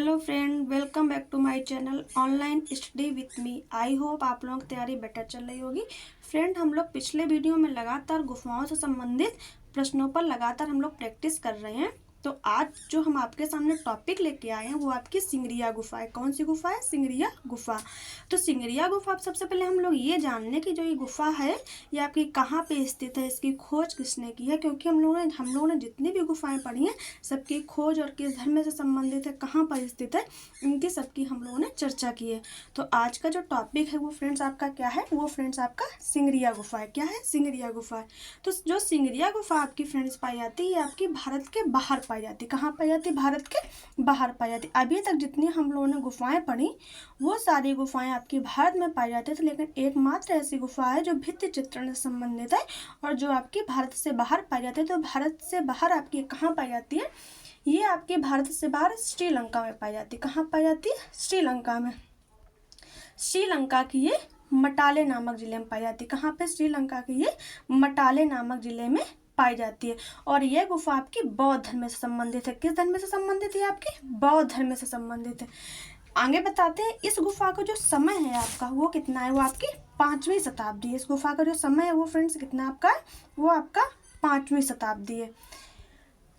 Hello friend, welcome back to my channel online study with me. I hope आप लोगों की तैयारी better चल रही होगी। फ्रेंड, हम लोग पिछले वीडियो में लगातार गुफाओं से संबंधित प्रश्नों पर लगातार हम लोग प्रैक्टिस कर रहे हैं। तो आज जो हम आपके सामने टॉपिक लेके आए हैं वो आपकी सिंगरिया गुफा है। कौन सी गुफा है? सिंगरिया गुफा। तो सिंगरिया गुफा सबसे पहले हम लोग ये जान लें कि जो ये गुफा है ये आपकी कहाँ पे स्थित है, इसकी खोज किसने की है। क्योंकि हम लोगों ने जितनी भी गुफाएं पढ़ी हैं सबकी खोज और किस धर्म से संबंधित है, कहाँ पर स्थित है, इनकी सबकी हम लोगों ने चर्चा की है। तो आज का जो टॉपिक है वो फ्रेंड्स आपका क्या है? वो फ्रेंड्स आपका सिंगरिया गुफा है। क्या है? सिंगरिया गुफा है। तो जो सिंगरिया गुफा आपकी फ्रेंड्स पाई जाती है ये आपकी भारत के बाहर पाई जाती है। कहाँ पाई जाती है? भारत के बाहर पाई जाती है। अभी तक जितनी हम लोगों ने गुफाएं पढ़ी वो सारी गुफाएं आपकी भारत में पाई जाती है, लेकिन एकमात्र ऐसी गुफा है जो भित्ति चित्रण से संबंधित है और जो आपकी भारत से बाहर पाई जाती है। तो भारत से बाहर आपकी कहाँ पाई जाती है? ये आपके भारत से बाहर श्रीलंका में पाई जाती है। कहाँ पाई जाती है? श्रीलंका में। श्रीलंका की ये मटाले नामक जिले में पाई जाती है। कहाँ पे? श्रीलंका के ये मटाले नामक जिले में पाई जाती है। और यह गुफा आपकी बौद्ध धर्म से संबंधित है। किस धर्म से संबंधित है? आपकी बौद्ध धर्म से संबंधित है। आगे बताते हैं इस गुफा का जो समय है आपका वो कितना है? वो आपकी 5वीं शताब्दी है। इस गुफा का जो समय है वो फ्रेंड्स कितना आपका है? वो आपका 5वीं शताब्दी है।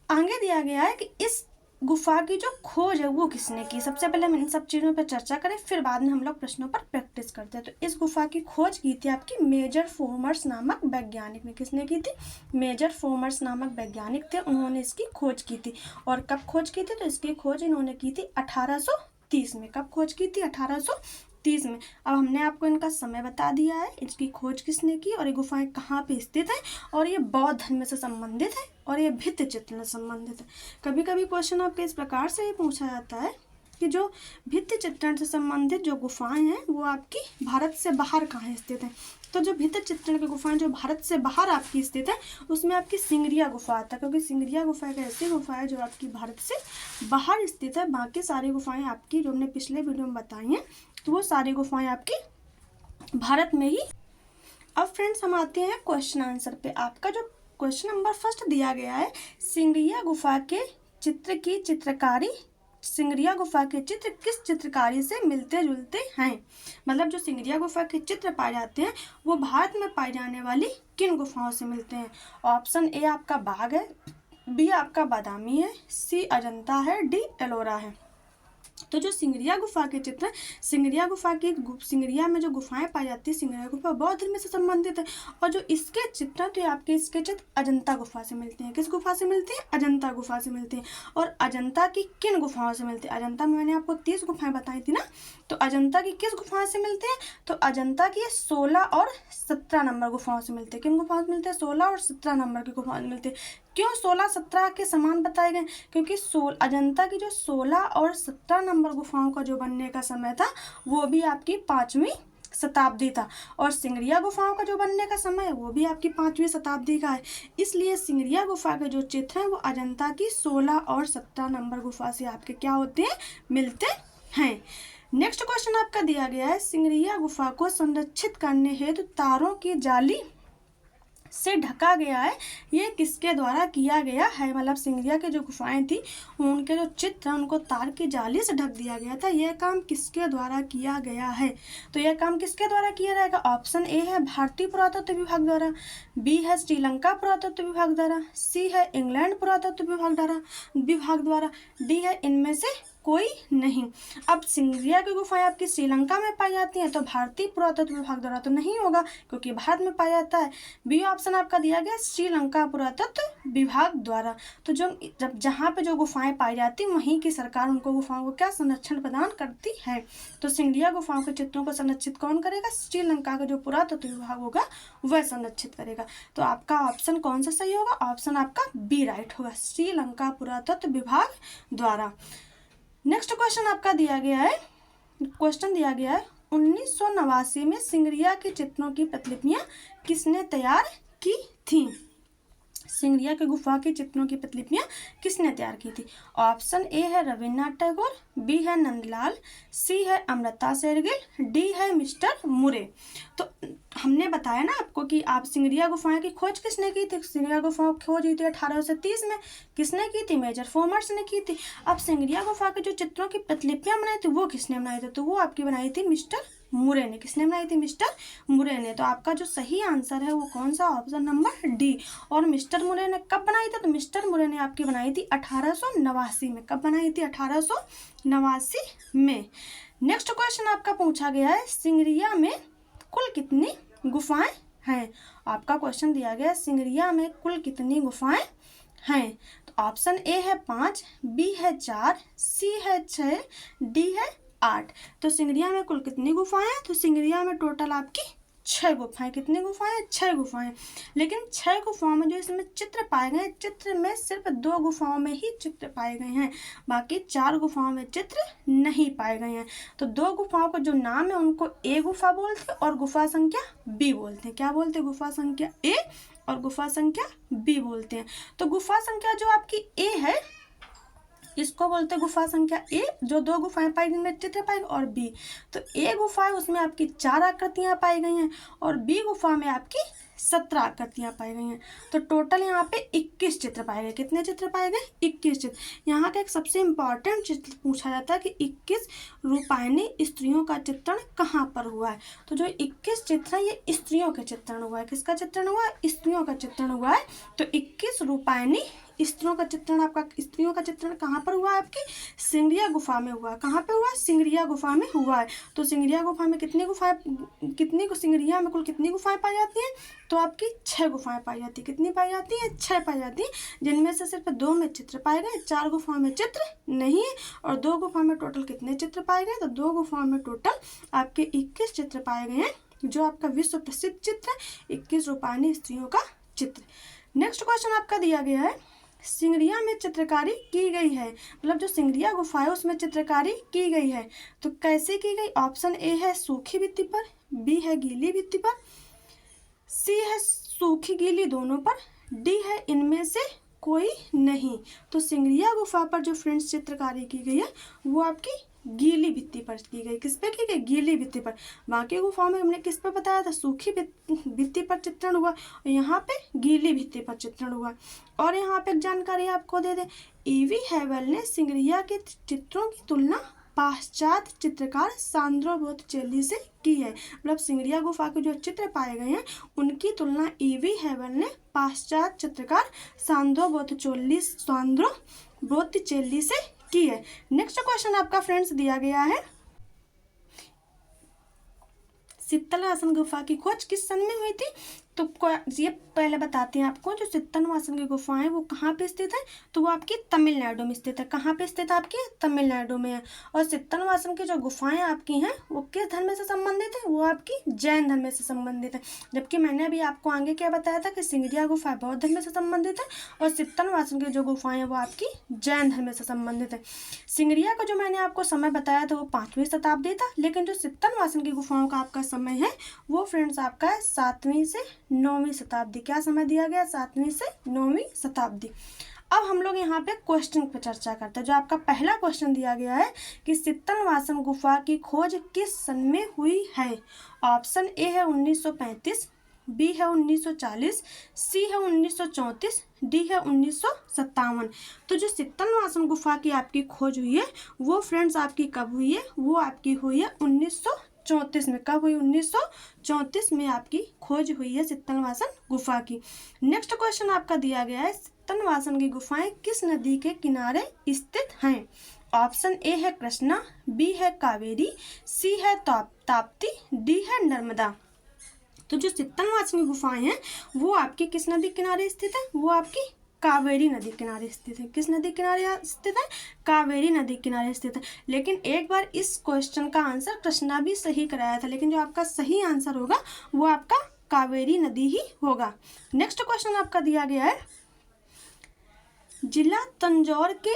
आगे दिया गया है कि इस गुफा की जो खोज है वो किसने की। सबसे पहले हम इन सब चीज़ों पर चर्चा करें, फिर बाद में हम लोग प्रश्नों पर प्रैक्टिस करते हैं। तो इस गुफा की खोज की थी आपकी मेजर फोमर्स नामक वैज्ञानिक ने। किसने की थी? मेजर फोमर्स नामक वैज्ञानिक थे, उन्होंने इसकी खोज की थी। और कब खोज की थी? तो इसकी खोज इन्होंने की थी 1830 में। कब खोज की थी? 1830 में। अब हमने आपको इनका समय बता दिया है, इसकी खोज किसने की और ये गुफाएं कहाँ पे स्थित है और ये बौद्ध धर्म से संबंधित है और ये भित्ति चित्रण से संबंधित है। कभी कभी क्वेश्चन आपके इस प्रकार से ही पूछा जाता है कि जो भित्ति चित्रण से संबंधित जो गुफाएं हैं वो आपकी भारत से बाहर कहाँ स्थित है। तो जो भित्ति चित्रण की गुफाएं जो भारत से बाहर आपकी स्थित है उसमें आपकी सिंगरिया गुफा आता है। क्योंकि सिंगरिया गुफा एक ऐसी गुफा है जो आपकी भारत से बाहर स्थित है। बाकी सारी गुफाएं आपकी जो हमने पिछले वीडियो में बताई हैं तो वो सारी गुफाएं आपकी भारत में ही। अब फ्रेंड्स हम आते हैं क्वेश्चन आंसर पे। आपका जो क्वेश्चन नंबर फर्स्ट दिया गया है, सिंगरिया गुफा के चित्र की चित्रकारी, सिंगरिया गुफा के चित्र किस चित्रकारी से मिलते जुलते हैं। मतलब जो सिंगरिया गुफा के चित्र पाए जाते हैं वो भारत में पाई जाने वाली किन गुफाओं से मिलते हैं। ऑप्शन ए आपका बाघ है, बी आपका बादामी है, सी अजंता है, डी एलोरा है। तो जो सिंगरिया गुफा के चित्र, सिंगरिया में जो गुफाएं पाई जाती है, सिंगरिया गुफा बौद्ध धर्म से संबंधित है। और जो इसके चित्र तो आपके इसके चित्र अजंता गुफा से मिलते हैं। किस गुफा से मिलते हैं? अजंता गुफा से मिलते हैं। और अजंता की किन गुफाओं से मिलते हैं? अजंता में मैंने आपको 30 गुफाएं बताई थी ना, तो अजंता की किस गुफाओं से मिलते हैं? तो अजंता की 16 और 17 नंबर गुफाओं से मिलते हैं। किन गुफाओं से मिलते हैं? 16 और 17 नंबर की गुफाओं से मिलते हैं। क्यों 16-17 के समान बताए गए? क्योंकि अजंता की जो 16 और 17 नंबर गुफाओं का जो बनने का समय था वो भी आपकी 5वीं शताब्दी था और सिंगरिया गुफाओं का जो बनने का समय है वो भी आपकी 5वीं शताब्दी का है। इसलिए सिंगरिया गुफा के जो चित्र हैं वो अजंता की 16 और 17 नंबर गुफा से आपके क्या होते हैं? मिलते हैं। नेक्स्ट क्वेश्चन आपका दिया गया है, सिंगरिया गुफा को संरक्षित करने हेतु तारों की जाली से ढका गया है, ये किसके द्वारा किया गया है। मतलब सिंगरिया की जो गुफाएं थी उनके जो चित्र उनको तार की जाली से ढक दिया गया था। यह काम किसके द्वारा किया गया है? तो यह काम किसके द्वारा किया जाएगा? ऑप्शन ए है भारतीय पुरातत्व विभाग द्वारा, बी है श्रीलंका पुरातत्व विभाग द्वारा, सी है इंग्लैंड पुरातत्व विभाग द्वारा, डी है इनमें से कोई नहीं। अब सिंगरिया की गुफाएं आपकी श्रीलंका में पाई जाती हैं तो भारतीय पुरातत्व विभाग द्वारा तो नहीं होगा क्योंकि भारत में पाया जाता है। बी ऑप्शन आपका दिया गया श्रीलंका पुरातत्व विभाग द्वारा। तो जहाँ पे जो गुफाएं पाई जाती हैं वहीं की सरकार उनको गुफाओं को क्या संरक्षण प्रदान करती है। तो सिंगरिया गुफाओं के चित्रों को संरक्षित कौन करेगा? श्रीलंका का जो पुरातत्व विभाग होगा वह संरक्षित करेगा। तो आपका ऑप्शन कौन सा सही होगा? ऑप्शन आपका बी राइट होगा, श्रीलंका पुरातत्व विभाग द्वारा। नेक्स्ट क्वेश्चन आपका दिया गया है, 1989 में सिंगरिया के चित्रों की प्रतिलिपियां किसने तैयार की थी। सिंगरिया की गुफा की चित्रों की प्रतिलिपियां किसने तैयार की थी? ऑप्शन ए है रविन्द्रनाथ टैगोर, बी है नंदलाल, सी है अमृता शेरगिल, डी है मिस्टर मुरे। तो हमने बताया ना आपको कि आप सिंगरिया गुफाएं की खोज किसने की थी? सिंगरिया गुफाओं की खोज हुई थी 1830 में। किसने की थी? मेजर फॉर्मर्स ने की थी। अब सिंगरिया गुफा के जो चित्रों की प्रतिलिपियां बनाई थी वो किसने बनाई थी? तो वो आपकी बनाई थी मिस्टर मुरे ने। किसने बनाई थी? मिस्टर मुरे ने। तो आपका जो सही आंसर है वो कौन सा? Option number D. और मिस्टर मुरे ने कब बनाई थी? तो मिस्टर मुरे ने आपकी बनाई थी 1889 में। कब बनाई थी? 1889 में। नेक्स्ट क्वेश्चन आपका पूछा गया है, सिंगरिया में कुल कितनी गुफाएं हैं? आपका क्वेश्चन दिया गया है, सिंगरिया में कुल कितनी गुफाएं हैं? तो ऑप्शन ए है 5, बी है 4, सी है 6, डी है 8। तो सिंगरिया में कुल कितनी गुफाएं हैं? तो सिंगरिया में टोटल आपकी 6 गुफाएं। कितनी गुफाएं? 6 गुफाएं। लेकिन 6 गुफाओं में जो इसमें चित्र पाए गए, चित्र में सिर्फ 2 गुफाओं में ही चित्र पाए गए हैं, बाकी 4 गुफाओं में चित्र नहीं पाए गए हैं। तो 2 गुफाओं का जो नाम है उनको ए गुफा बोलते हैं और गुफा संख्या बी बोलते हैं। क्या बोलते हैं? गुफा संख्या ए और गुफा संख्या बी बोलते हैं। तो गुफा संख्या जो आपकी ए है इसको बोलते हैं गुफा संख्या ए, जो 2 गुफाएं पाई जिनमें चित्र पाए, और बी तो ए गुफा है उसमें आपकी 4 आकृतियां पाई गई हैं और बी गुफा में आपकी 17 आकृतियां पाई गई हैं। तो टोटल यहाँ पे 21 चित्र पाए गए। कितने चित्र पाए गए? 21 चित्र। यहाँ का एक सबसे इम्पॉर्टेंट चित्र पूछा जाता है कि 21 रूपायनी स्त्रियों का चित्रण कहाँ पर हुआ है? तो जो 21 चित्र है ये स्त्रियों के चित्रण हुआ है। किसका चित्रण हुआ है? स्त्रियों का चित्रण हुआ है। तो 21 रूपायनी स्त्रियों का चित्रण, आपका स्त्रियों का चित्रण कहाँ पर हुआ है? आपकी सिंगरिया गुफा में हुआ है। कहाँ पे हुआ? सिंगरिया गुफा में हुआ है। तो सिंगरिया गुफा में कितनी गुफाएं, सिंगरिया में कुल कितनी गुफाएं पाई जाती हैं? तो आपकी 6 गुफाएं पाई जाती है। कितनी पाई जाती है? 6 पाई जाती है, जिनमें से सिर्फ 2 में चित्र पाए गए, 4 गुफाओं में चित्र नहीं है। और 2 गुफाओं में टोटल कितने चित्र पाए गए? तो 2 गुफाओं में टोटल आपके 21 चित्र पाए गए हैं, जो आपका विश्व प्रसिद्ध चित्र है 21 रूपायनी स्त्रियों का चित्र। नेक्स्ट क्वेश्चन आपका दिया गया है, सिंगरिया में चित्रकारी की गई है, मतलब जो सिंगरिया गुफा है उसमें चित्रकारी की गई है, तो कैसे की गई? ऑप्शन ए है सूखी भित्ति पर, बी है गीली भित्ति पर, सी है सूखी गीली दोनों पर, डी है इनमें से कोई नहीं। तो सिंगरिया गुफा पर जो फ्रेंड्स चित्रकारी की गई है वो आपकी गीली भित्ति पर की गई। किस पे की गई? गीली भित्ति पर। बाकी गुफाओं में हमने किस पे बताया था? सूखी भित्ति पर चित्रण हुआ, और यहाँ पे गीली भित्ति पर चित्रण हुआ। और यहाँ पे एक जानकारी आपको दे दें, ईवी हैवेल ने सिंगरिया के चित्रों की तुलना पाश्चात्य चित्रकार सांद्रो बोत्तिचेल्ली से की है। मतलब सिंगरिया गुफा के जो चित्र पाए गए हैं उनकी तुलना ईवी हैवेल ने पाश्चात्य चित्रकार सांद्रो बोत्तिचेल्ली से की है। नेक्स्ट क्वेश्चन आपका फ्रेंड्स दिया गया है, सित्तलवासन गुफा की खोज किस सन में हुई थी? तो ये पहले बताते हैं आपको, जो सित्तलवासन की गुफा है वो कहाँ पे स्थित है? तो वो आपकी तमिलनाडु में स्थित है। कहाँ पे स्थित है? आपकी तमिलनाडु में है। और सित्तलवासन की जो गुफाएं आपकी हैं वो किस धर्म से संबंधित है? वो आपकी जैन धर्म से संबंधित है। जबकि मैंने अभी आपको आगे क्या बताया था कि सिंगरिया गुफा बौद्ध धर्म से संबंधित है और सित्तलवासन की जो गुफाएं हैं वो आपकी जैन धर्म से संबंधित है। सिंगरिया का जो मैंने आपको समय बताया था वो 5वीं शताब्दी था, लेकिन जो सित्तलवासन की गुफाओं का आपका समय है वो फ्रेंड्स आपका है 7वीं से 9वीं शताब्दी। क्या समय दिया गया? 7वीं से 9वीं शताब्दी। अब हम लोग यहाँ पे क्वेश्चन पर चर्चा करते हैं। जो आपका पहला क्वेश्चन दिया गया है कि सित्तलवासन गुफा की खोज किस सन में हुई है? ऑप्शन ए है 1935, बी है 1940, सी है 1934, डी है 1957। तो जो सित्तलवासन गुफा की आपकी खोज हुई है वो फ्रेंड्स आपकी कब हुई है? वो आपकी हुई है 1934 में। कब हुई? 1934 में आपकी खोज हुई है सित्तलवासन गुफा की। नेक्स्ट क्वेश्चन आपका दिया गया है, सित्तलवासन की गुफाएं किस नदी के किनारे स्थित हैं? ऑप्शन ए है कृष्णा, बी है कावेरी, सी है ताप्ती, डी है नर्मदा। तो जो सित्तलवासन की गुफाएं हैं वो आपकी किस नदी किनारे स्थित है? वो आपकी कावेरी नदी किनारे स्थित है। किस नदी किनारे स्थित है? कावेरी नदी किनारे स्थित है। लेकिन एक बार इस क्वेश्चन का आंसर कृष्णा भी सही कराया था, लेकिन जो आपका सही आंसर होगा वो आपका कावेरी नदी ही होगा। नेक्स्ट क्वेश्चन आपका दिया गया है, जिला तंजौर के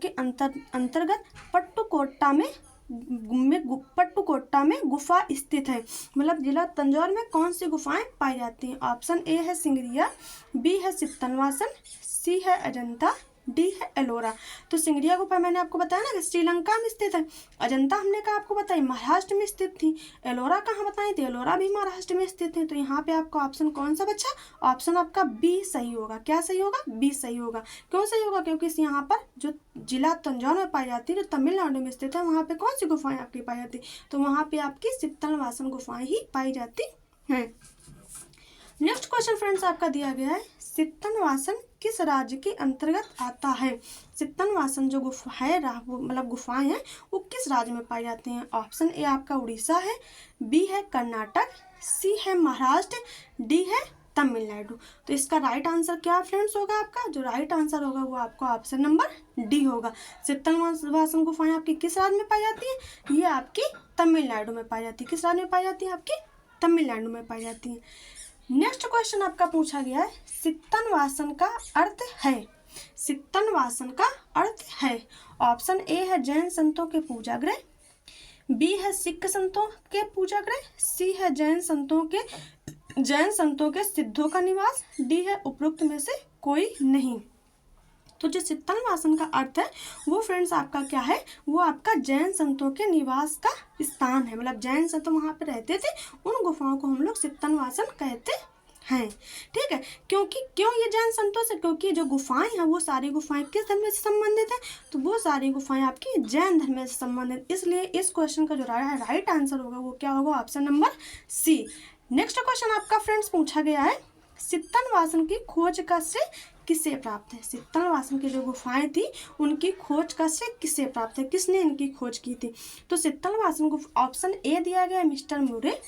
अंतर्गत पट्टुकोट्टा में में पट्टुकोट्टा में गुफा स्थित है? मतलब जिला तंजौर में कौन सी गुफाएं पाई जाती हैं? ऑप्शन ए है सिंगरिया, बी है सित्तनवासन, सी है अजंता, डी है एलोरा। तो सिंगरिया गुफा मैंने आपको बताया ना कि श्रीलंका में स्थित है। अजंता हमने कहा आपको बताई महाराष्ट्र में स्थित थी। एलोरा कहाँ बताई थी? एलोरा भी महाराष्ट्र में स्थित है। तो यहाँ पे आपका ऑप्शन कौन सा बचा? ऑप्शन आपका बी सही होगा। क्या सही होगा? बी सही होगा। क्यों सही होगा? क्योंकि यहाँ पर जो जिला तंजौर में पाई जाती है, जो तमिलनाडु में स्थित है, वहाँ पे कौन सी गुफाएं आपकी पाई जाती? तो वहाँ पे आपकी सित्तनवासन गुफाएं ही पाई जाती हैं। नेक्स्ट क्वेश्चन फ्रेंड्स आपका दिया गया है, सित्तनवासन किस राज्य के अंतर्गत आता है? सित्तनवासन जो गुफा है, मतलब गुफाएं हैं, वो किस राज्य में पाई जाती हैं? ऑप्शन ए आपका उड़ीसा है, बी है कर्नाटक, सी है महाराष्ट्र, डी है तमिलनाडु। तो इसका राइट आंसर क्या फ्रेंड्स होगा आपका? जो राइट आंसर होगा वो आपका ऑप्शन नंबर डी होगा। सित्तनवासन गुफाएं आपकी किस राज्य में पाई जाती है? ये आपकी तमिलनाडु में पाई जाती है। किस राज्य में पाई जाती है? आपकी तमिलनाडु में पाई जाती है। नेक्स्ट क्वेश्चन आपका पूछा गया है, सित्तनवासन का अर्थ है? सित्तनवासन का अर्थ है, ऑप्शन ए है जैन संतों के पूजा गृह, बी है सिख संतों के पूजा गृह, सी है जैन संतों के सिद्धों का निवास, डी है उपरोक्त में से कोई नहीं। तो जो सित्तनवासन का अर्थ है वो फ्रेंड्स आपका क्या है? वो आपका जैन संतों के निवास का स्थान है। मतलब जैन संत वहाँ पे रहते थे, उन गुफाओं को हम लोग सित्तनवासन कहते हैं। ठीक है, क्यों ये जैन संतों से? क्योंकि जो गुफाएं हैं वो सारी गुफाएं किस धर्म से संबंधित है? तो वो सारी गुफाएं आपकी जैन धर्म से संबंधित। इसलिए इस क्वेश्चन का जो राइट आंसर होगा वो क्या होगा? Option number C. Next question आपका फ्रेंड्स पूछा गया है, सित्तनवासन की खोज का श्रेय किसे प्राप्त है? सित्तनवासन की जो गुफाएं थी उनकी खोज का श्रेय किसे प्राप्त है? किसने इनकी खोज की थी? तो सित्तनवासन को ऑप्शन ए दिया गया है मिस्टर मुरे,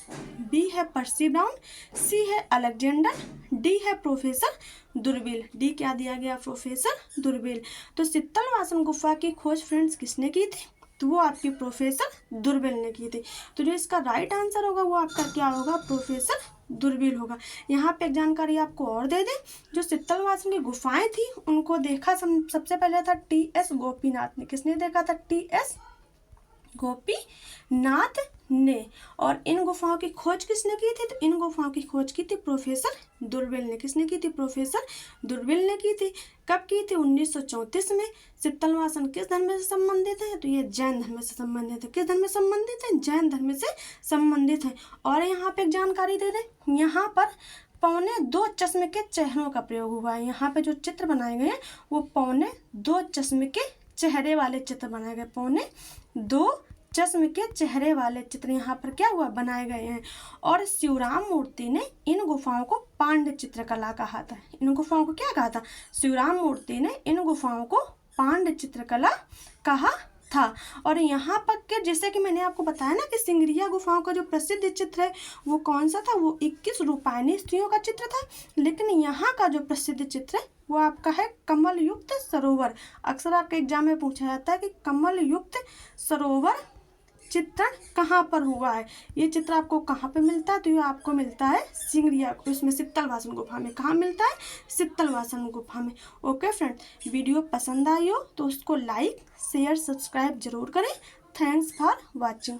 बी है पर्सी ब्राउन, सी है अलेक्जेंडर, डी है प्रोफेसर दुर्बिल। डी क्या दिया गया? प्रोफेसर दुर्बिल। तो सित्तनवासन गुफा की खोज फ्रेंड्स किसने की थी? तो वो आपकी प्रोफेसर दुर्बिल ने की थी। तो जो इसका राइट आंसर होगा वो आपका क्या होगा? प्रोफेसर दुर्बिल होगा। यहाँ पे एक जानकारी आपको और दे दें, जो सित्तनवासन की गुफाएं थी उनको देखा सबसे पहले था टी.एस. गोपीनाथ ने। किसने देखा था? टी.एस. गोपीनाथ ने। और इन गुफाओं की खोज किसने की थी? तो इन गुफाओं की खोज की थी प्रोफेसर दुर्बिल ने। किसने की थी? प्रोफेसर दुर्बिल ने की थी। कब की थी? 1934 में। सित्तनवासन किस धर्म से संबंधित है? तो ये जैन धर्म से संबंधित है। किस धर्म से संबंधित है? जैन धर्म से संबंधित है। और यहाँ पे एक जानकारी दे दें, यहाँ पर 2.25 चश्मे के चेहरों का प्रयोग हुआ है। यहाँ पे जो चित्र बनाए गए हैं वो 2.25 चश्मे के चेहरे वाले चित्र बनाए गए। 2.25 चश्मे के चेहरे वाले चित्र यहाँ पर क्या हुआ? बनाए गए हैं। और शिवराम मूर्ति ने इन गुफाओं को पांड्य चित्रकला कहा था। इन गुफाओं को क्या कहा था? शिवराम मूर्ति ने इन गुफाओं को पांड्य चित्रकला कहा था। और यहाँ पर के जैसे कि मैंने आपको बताया ना कि सिंगरिया गुफाओं का जो प्रसिद्ध चित्र है वो कौन सा था? वो 21 रूपायनी स्त्रियों का चित्र था। लेकिन यहाँ का जो प्रसिद्ध चित्र है वो आपका है कमल युक्त सरोवर। अक्सर आपके एग्जाम में पूछा जाता है कि कमल युक्त सरोवर चित्रण कहाँ पर हुआ है? ये चित्र आपको कहाँ पे मिलता है? तो ये आपको मिलता है सिंगरिया, उसमें सित्तनवासन गुफा में। कहाँ मिलता है? सित्तनवासन गुफा में। ओके फ्रेंड्स, वीडियो पसंद आई हो तो उसको लाइक शेयर सब्सक्राइब जरूर करें। Thanks for watching.